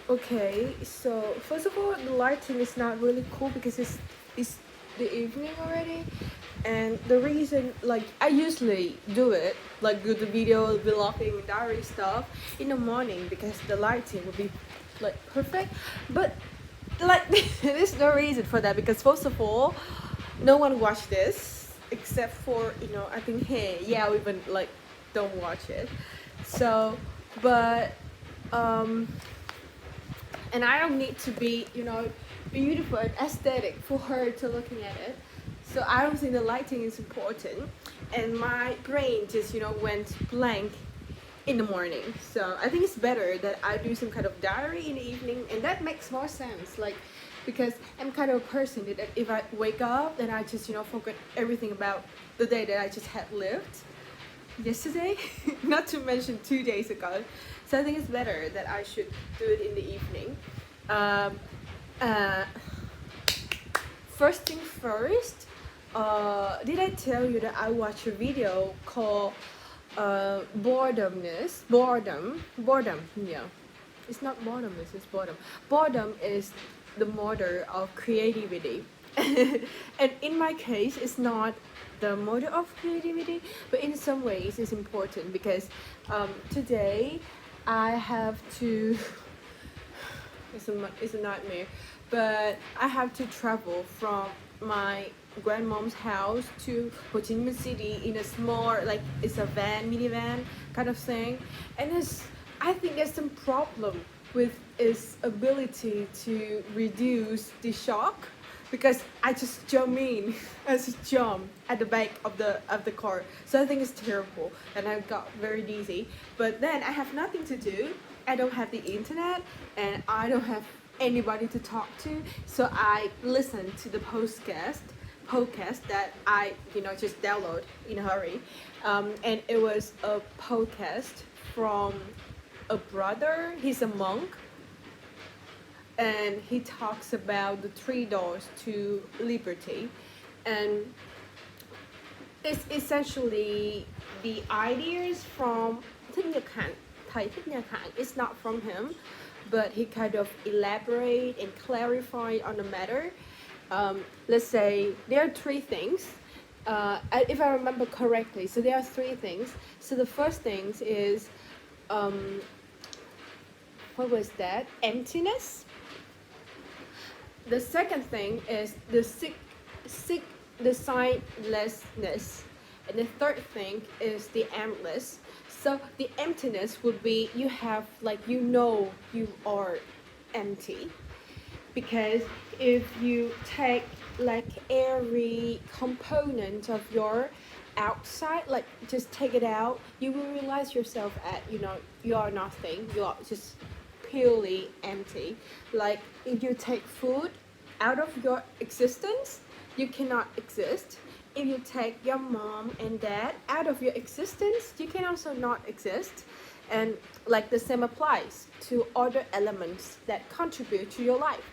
Okay, so first of all, the lighting is not really cool because it's the evening already, and the reason like I usually do it like do the video vlogging diary stuff in the morning because the lighting would be like perfect, but like there's no reason for that because first of all, no one watched this except for I think hey yeah we even like don't watch it, so but um and I don't need to be, beautiful and aesthetic for her to looking at it. So I don't think the lighting is important. And my brain just, went blank in the morning. So I think it's better that I do some kind of diary in the evening, and that makes more sense. Like, because I'm kind of a person that if I wake up, then I just, forget everything about the day that I just had lived yesterday, not to mention 2 days ago. So I think it's better that I should do it in the evening. Um, uh, First thing first, did I tell you that I watched a video called Boredom, yeah. It's not boredomness, it's boredom. Boredom is the mother of creativity. And in my case, it's not the mother of creativity, but in some ways it's important because today I have to it's a nightmare. But I have to travel from my grandmom's house to Ho Chi Minh City in a small, like it's a van, minivan kind of thing. And I think there's some problem with its ability to reduce the shock because I just jump in, I just jump at the back of the car. So I think it's terrible, and I got very dizzy. But then I have nothing to do. I don't have the internet, and I don't have anybody to talk to. So I listen to the podcast that I just download in a hurry, and it was a podcast from a brother. He's a monk, and he talks about the three doors to liberty, and it's essentially the ideas from Thích Nhật Hạnh. Thầy Thích Nhật Hạnh. It's not from him, but he kind of elaborate and clarify on the matter. Let's say there are three things. If I remember correctly, so there are three things. So the first thing is, what was that? Emptiness. The second thing is the sightlessness, and the third thing is the endless. So the emptiness would be you have like you are empty, because if you take like every component of your outside, like just take it out, you will realize yourself at you are nothing, you are just purely empty. Like if you take food out of your existence, you cannot exist. If you take your mom and dad out of your existence, you can also not exist. And like the same applies to other elements that contribute to your life.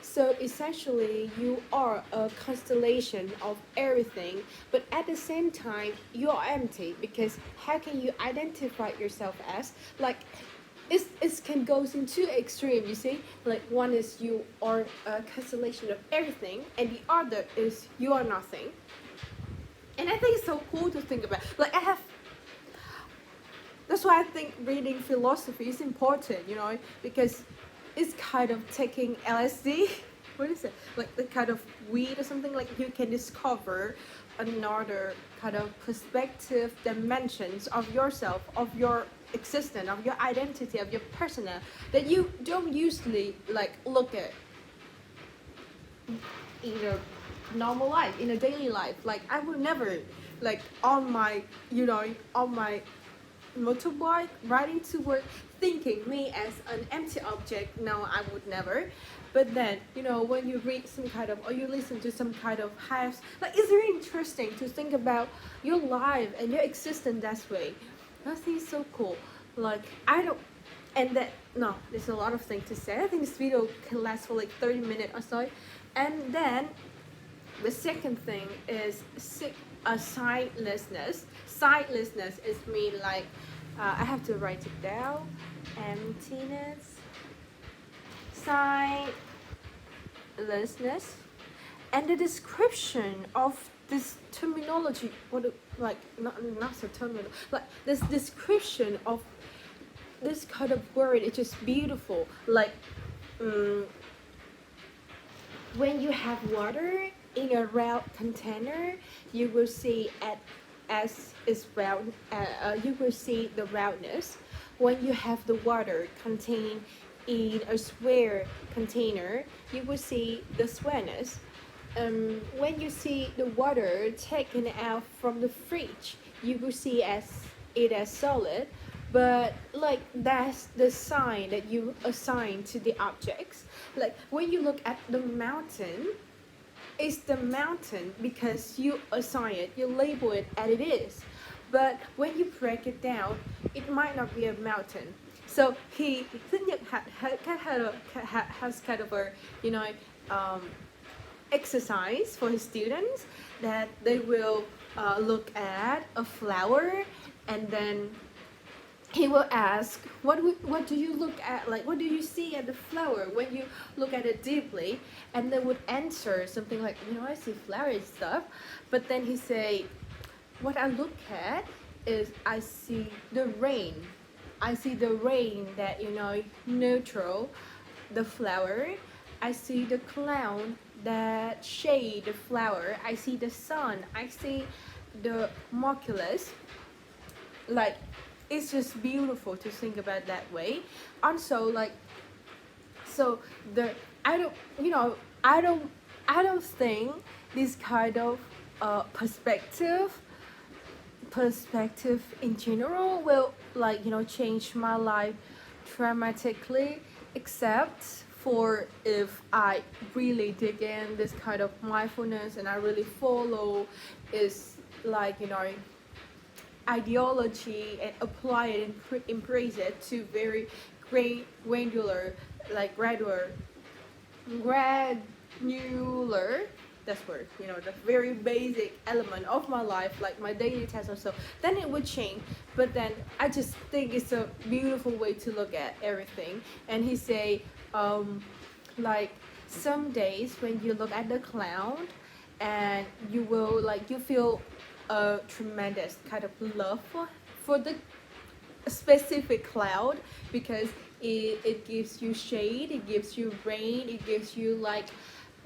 So essentially, you are a constellation of everything, but at the same time, you are empty, because how can you identify yourself as? Like, it can go in two extremes, you see? Like, one is you are a constellation of everything, and the other is you are nothing. And I think it's so cool to think about. Like, that's why I think reading philosophy is important, because it's kind of taking LSD. What is it? Like the kind of weed or something. Like you can discover another kind of perspective, dimensions of yourself, of your existence, of your identity, of your persona that you don't usually like look at in a normal life, in a daily life. Like I would never, like on my, on my motorbike riding to work, thinking me as an empty object. No, I would never. But then when you read some kind of, or you listen to some kind of house, like it's very interesting to think about your life and your existence that way. That is so cool. Like I don't, and that no, there's a lot of things to say. I think this video can last for like 30 minutes or so. And then the second thing is sightlessness. Sightlessness is mean like I have to write it down. Emptiness. sightlessness, and the description of this terminology, like not so terminology, like this description of this kind of word is just beautiful. Like um, when you have water in a round container, you will see as is round. You will see the roundness. When you have the water contained in a square container, you will see the squareness. When you see the water taken out from the fridge, you will see it as solid. But like that's the sign that you assign to the objects. Like when you look at the mountain, it's the mountain because you assign it, you label it as it is. But when you break it down, it might not be a mountain. So he thứ nhất has kind of a you know um, exercise for his students that they will look at a flower, and then he will ask, what do you look at, like what do you see at the flower when you look at it deeply? And they would answer something like, I see flowers and stuff. But then he say, what I look at is I see the rain. I see the rain that neutral the flower. I see the cloud that shade the flower. I see the sun. I see the molecules. Like it's just beautiful to think about that way. Also, like, so the I don't you know I don't think this kind of perspective in general will change my life dramatically, except for if I really dig in this kind of mindfulness and I really follow is ideology and apply it and embrace it to very granular, like granular, that's word, the very basic element of my life, like my daily tasks or so, then it would change. But then I just think it's a beautiful way to look at everything. And he say, like some days when you look at the cloud and you will you feel a tremendous kind of love for the specific cloud, because it gives you shade, it gives you rain, it gives you like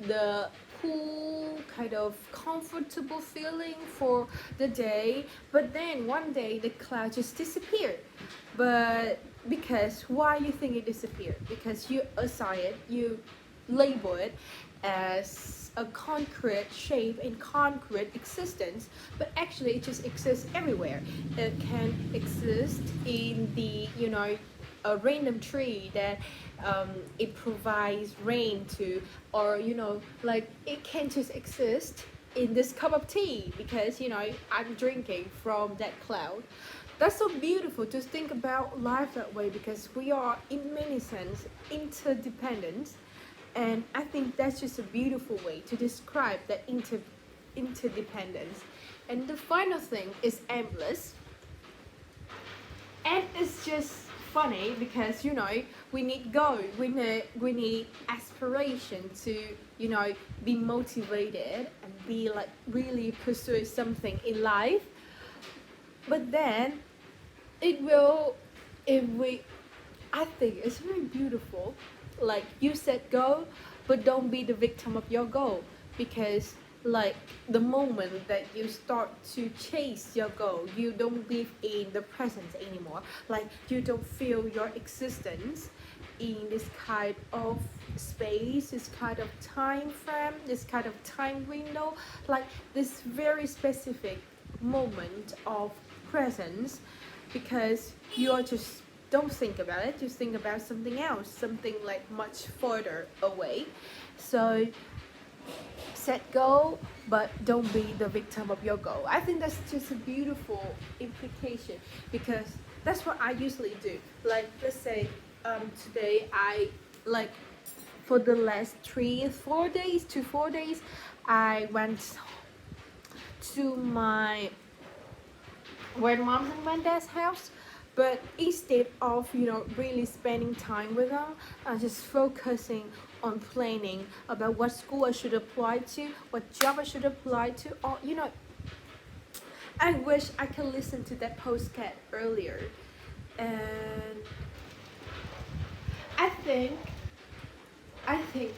the cool kind of comfortable feeling for the day. But then one day the cloud just disappeared. But because why you think it disappeared? Because you assign it, you label it as a concrete shape and concrete existence, but actually it just exists everywhere. It can exist in the a random tree that it provides rain to, or it can just exist in this cup of tea because I'm drinking from that cloud. That's so beautiful to think about life that way, because we are in many sense interdependent. And I think that's just a beautiful way to describe that interdependence. And the final thing is endless. And it's just funny because we need goal, we need aspiration to be motivated and be like really pursue something in life. But then I think it's very beautiful, like you set goal, but don't be the victim of your goal, because like the moment that you start to chase your goal, you don't live in the present anymore. Like you don't feel your existence in this kind of space, this kind of time frame, this kind of time window, like this very specific moment of presence, because you are just don't think about it, just think about something else, something like much further away. So set goal, but don't be the victim of your goal. I think that's just a beautiful implication, because that's what I usually do. Like let's say today I like for the last 4 days I went to my grandmom's and granddad's house. But instead of really spending time with them, I'm just focusing on planning about what school I should apply to, what job I should apply to, or I wish I could listen to that postcard earlier. And I think, I think,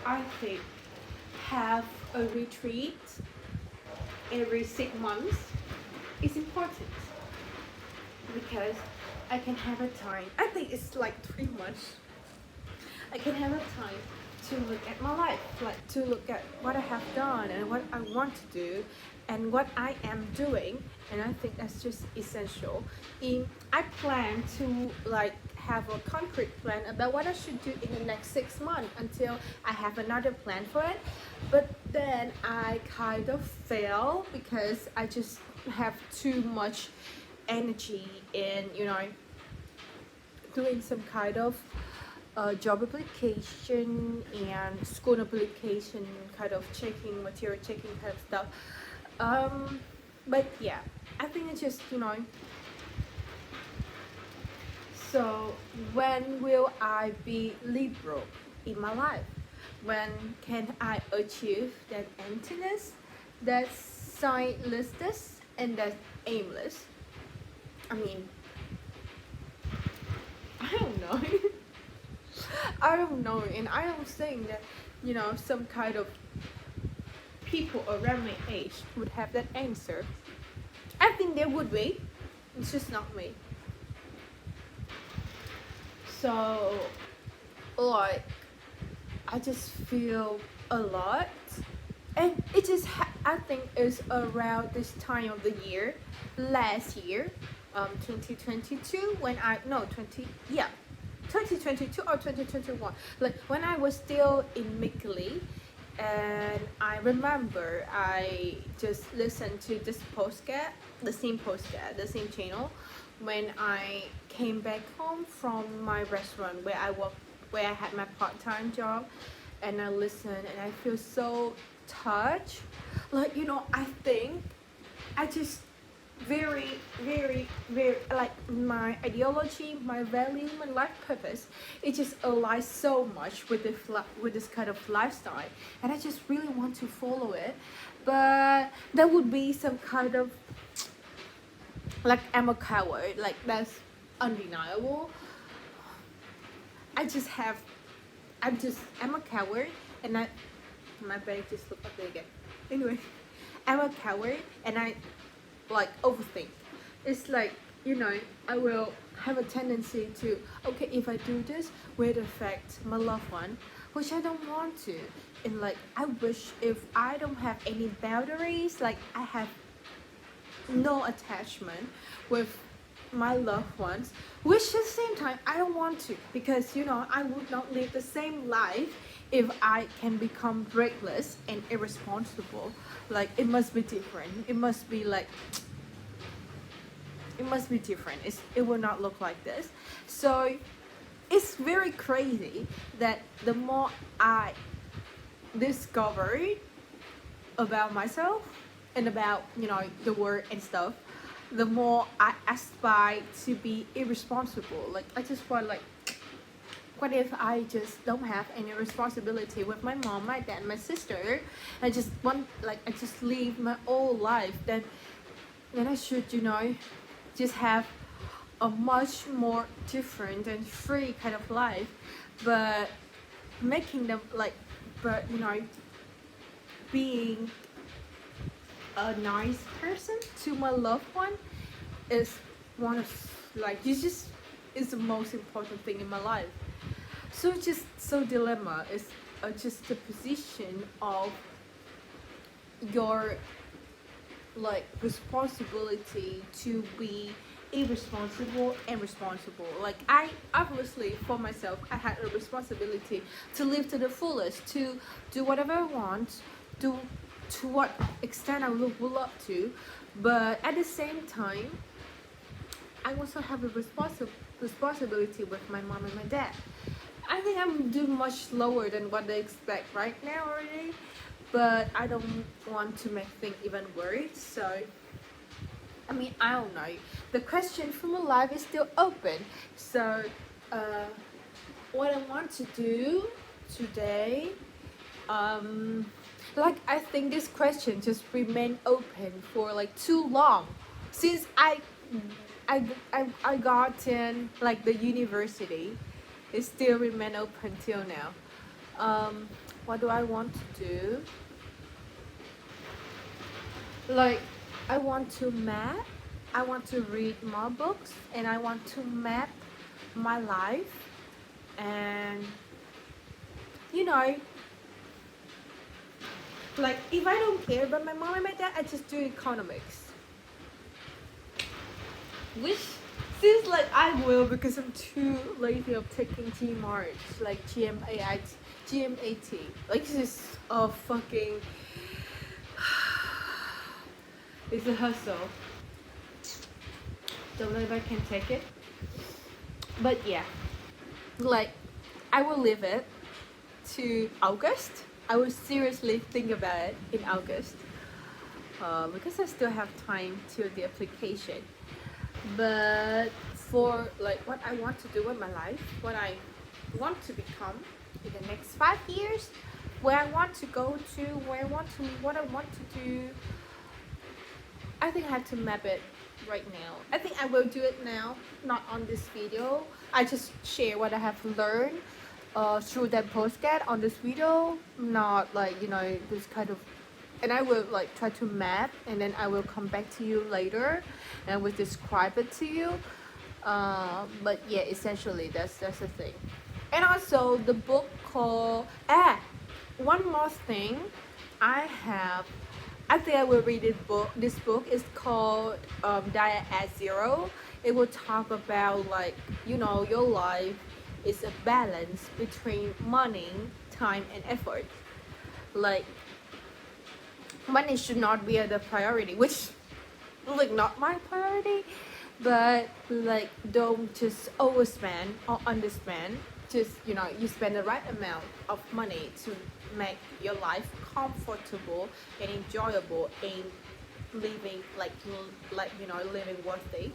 I think have a retreat every 6 months is important because I can have a time. I think it's like 3 months. I can have a time to look at my life, like to look at what I have done and what I want to do and what I am doing. And I think that's just essential. I plan to like have a concrete plan about what I should do in the next 6 months until I have another plan for it. But then I kind of fail because I just have too much energy in doing some kind of job application and school application, kind of checking material, checking kind of stuff. But yeah, I think it's just So when will I be liberal in my life? When can I achieve that emptiness, that sightlessness, and that aimless? I mean, I don't know. I don't know, and I don't think that some kind of people around my age would have that answer. I think there would be. It's just not me. So, like, I just feel a lot, and it just I think it's around this time of the year, last year, 2022 when I no 20 yeah 2022 or 2021, like when I was still in Mikili. And I remember I just listened to this postcard, the same postcard, the same channel, when I came back home from my restaurant where I work, where I had my part-time job, and I listened and I feel so touched. Like I think I just very like my ideology, my value, my life purpose, it just aligns so much with this kind of lifestyle, and I just really want to follow it. But that would be some kind of like I'm a coward, like that's undeniable. I'm a coward, and my bag just looked up there again. Anyway, I'm a coward, and I like overthink. It's like I will have a tendency to, okay, if I do this, will it affect my loved one, which I don't want to. And like I wish if I don't have any boundaries, like I have no attachment with my loved ones, which at the same time I don't want to, because I would not live the same life if I can become reckless and irresponsible. Like it must be different. It must be different. It will not look like this. So it's very crazy that the more I discovered about myself and about the world and stuff, the more I aspire to be irresponsible. Like I just want, like, what if I just don't have any responsibility with my mom, my dad, my sister? I just want, like, I just live my old life. Then I should just have a much more different and free kind of life. But making them like, but being a nice person to my loved one is one of, like, you just is the most important thing in my life. So just so dilemma is just the position of your like responsibility to be irresponsible and responsible. Like I obviously for myself I had a responsibility to live to the fullest, to do whatever I want, do to what extent I would love to, but at the same time I also have a responsibility with my mom and my dad. I think I'm doing much lower than what they expect right now already, but I don't want to make things even worse. So I mean, I don't know. The question for my life is still open. So, uh, what I want to do today, um, like I think this question just remained open for like too long, since I got in like the university, it still remain open till now. Um, what do I want to do? Like, I want to map, I want to read more books, and I want to map my life. And you know, like if I don't care about my mom and my dad, I just do economics, which seems like I will because I'm too lazy of taking GMAT, like GMAT. Like this is a fucking, it's a hustle. Don't know if I can take it, but yeah, like I will leave it to August. I will seriously think about it in August, because I still have time till the application. But for like what I want to do with my life, what I want to become in the next 5 years, where I want to go to, where I want to, what I want to do, I think I have to map it right now. I think I will do it now, not on this video. I just share what I have learned through that postcard on this video, not like, you know, this kind of, and I will like try to map, and then I will come back to you later and I will describe it to you. But yeah, essentially that's the thing. And also the book called one more thing I have, I think I will read this book. This book is called Diet at Zero. It will talk about like, you know, your life is a balance between money, time, and effort. Like money should not be the priority, which like not my priority, but like don't just overspend or underspend. Just, you know, you spend the right amount of money to make your life comfortable and enjoyable and living like you know, living worthy.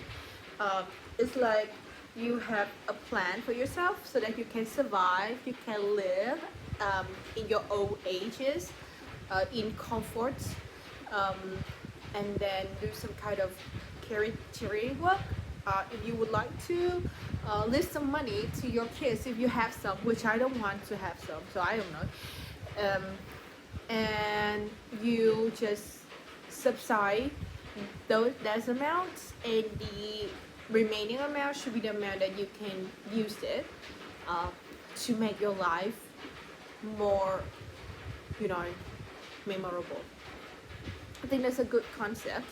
It's like you have a plan for yourself so that you can survive, you can live in your old ages in comfort, um, and then do some kind of charity work if you would like to. Leave some money to your kids if you have some, which I don't want to have some, so I don't know. And you just subside those amounts, and the remaining amount should be the amount that you can use it uh, to make your life more, you know, memorable. I think that's a good concept.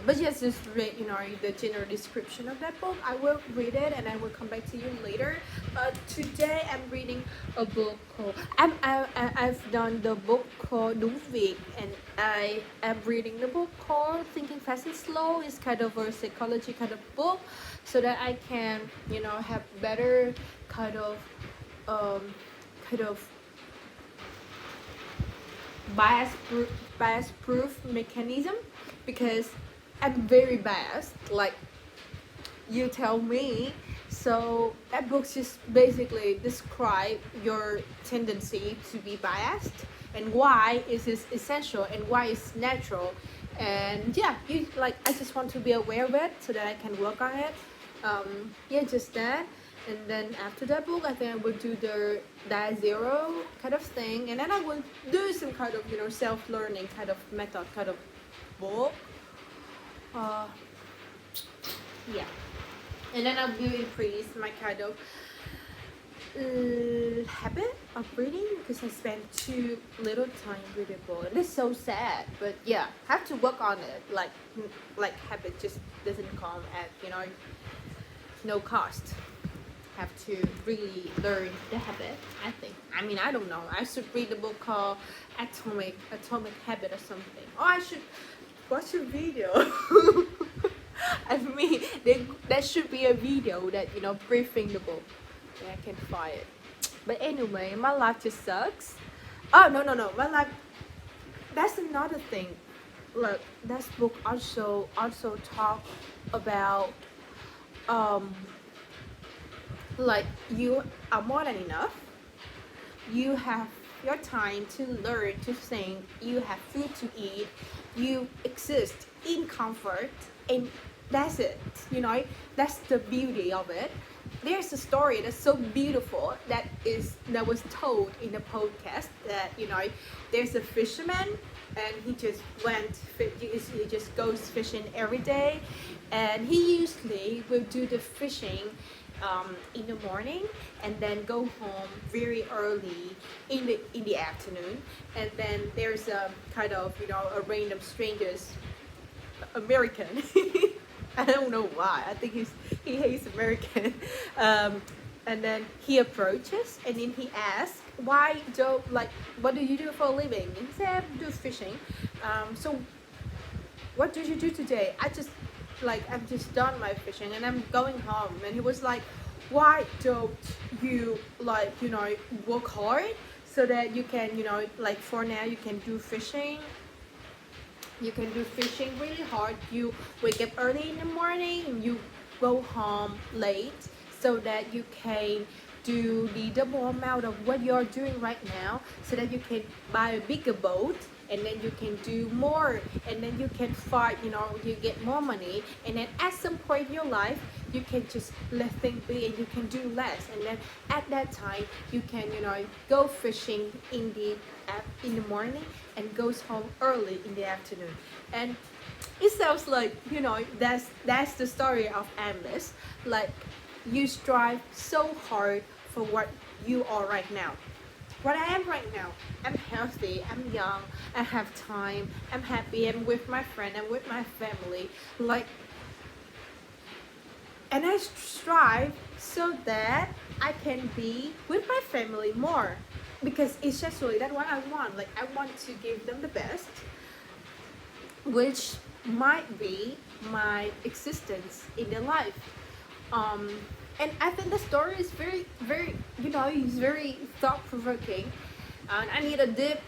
But yes, just read, you know, the general description of that book. I will read it and I will come back to you later. Today I'm reading a book called, I've done the book called Đúng Việc, and I am reading the book called Thinking Fast and Slow. It's kind of a psychology kind of book, so that I can, you know, have better kind of um, kind of bias proof mechanism, because I'm very biased, like you tell me. So that book just basically describe your tendency to be biased and why is it essential and why it's natural. And yeah, you like, I just want to be aware of it so that I can work on it. Yeah, just that. And then after that book, I think I would do the Diet Zero kind of thing, and then I would do some kind of, you know, self-learning kind of method kind of book. Yeah, and then I will increase my kind of habit of reading, because I spend too little time reading book, and it's so sad. But yeah, have to work on it. Like habit just doesn't come at, you know, no cost. Have to really learn the habit, I think. I mean, I don't know, I should read a book called Atomic Habit or something, or I should watch a video. I mean, there should be a video that, you know, briefing the book, and I can find it. But anyway, my life just sucks. Oh no, my life, that's another thing. look, that book also talk about um like you are more than enough. You have your time to learn, to think, you have food to eat, you exist in comfort, and that's it. You know, that's the beauty of it. There's a story that's so beautiful that was told in a podcast that, you know, there's a fisherman and he just goes fishing every day, and he usually will do the fishing in the morning and then go home very early in the afternoon. And then there's a kind of, you know, a random strangers American. I don't know why. I think he hates American. And then he approaches and then he asks, "Why do like what do you do for a living?" And he said, "I do fishing." So what did you do today? I'm just done my fishing and I'm going home. And he was like, why don't you, like, you know, work hard so that you can, you know, like for now you can do fishing. You can do fishing really hard. You wake up early in the morning and you go home late so that you can do the double amount of what you're doing right now, so that you can buy a bigger boat and then you can do more, and then you can fight, you know, you get more money, and then at some point in your life you can just let things be and you can do less, and then at that time you can, you know, go fishing in the morning and goes home early in the afternoon. And it sounds like, you know, that's the story of Endless. Like, you strive so hard for what you are right now. What I am right now, I'm healthy, I'm young, I have time, I'm happy, I'm with my friend, I'm with my family. Like, and I strive so that I can be with my family more, because essentially that's what I want. Like, I want to give them the best, which might be my existence in their life. um and I think the story is very, you know, it's very thought-provoking, and I need a deep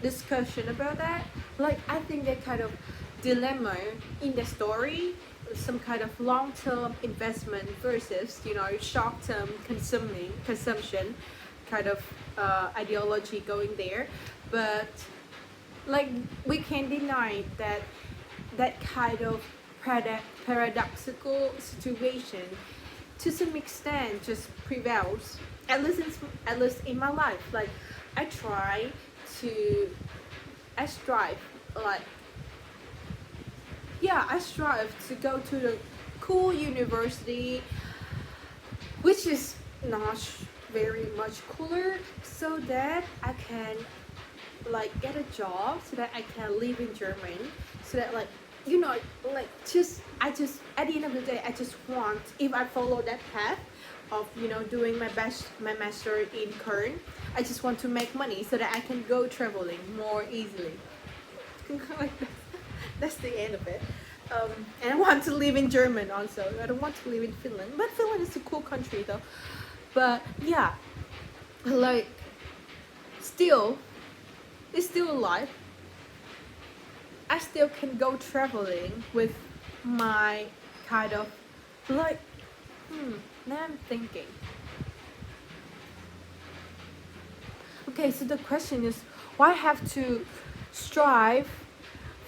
discussion about that. Like, I think that kind of dilemma in the story, some kind of long-term investment versus, you know, short-term consumption kind of ideology going there. But like, we can't deny that that kind of paradoxical situation to some extent just prevails, at least in my life. Like, I try to I strive, like, yeah, I strive to go to the cool university, which is not very much cooler, so that I can, like, get a job, so that I can live in Germany, so that, like, you know, like, just at the end of the day, I just want, if I follow that path of, you know, doing my master in Köln, I just want to make money so that I can go traveling more easily. Like, that's the end of it. And I want to live in Germany also. I don't want to live in Finland, but Finland is a cool country though. But yeah, like, still, it's still alive. I still can go traveling with my kind of, like, now I'm thinking. Okay, so the question is, why have to strive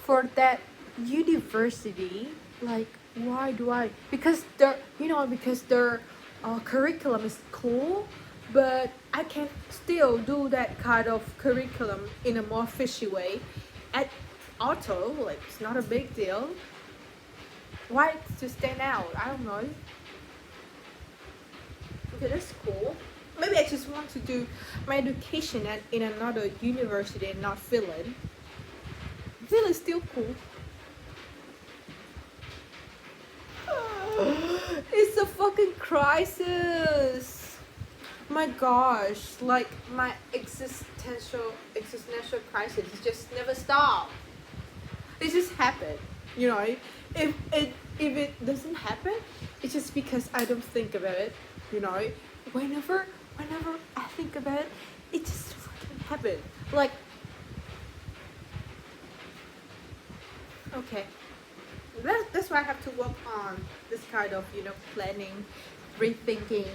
for that university? Like, why do I? Because their curriculum is cool, but I can still do that kind of curriculum in a more fishy way. At auto, like, it's not a big deal. Why to stand out? I don't know. Okay, that's cool. Maybe I just want to do my education in another university and not Finland. Finland's still cool. It's a fucking crisis. My gosh, like, my existential crisis just never stop. It just happened, you know. If it doesn't happen, it's just because I don't think about it, you know. Whenever I think about it, it just fucking happened. Like, Okay. That's why I have to work on this kind of, planning, rethinking,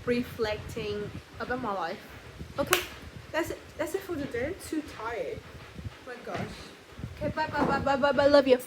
reflecting about my life. Okay, that's it. That's it for today. I'm too tired. Oh my gosh. Okay, bye bye bye bye bye bye. Love you.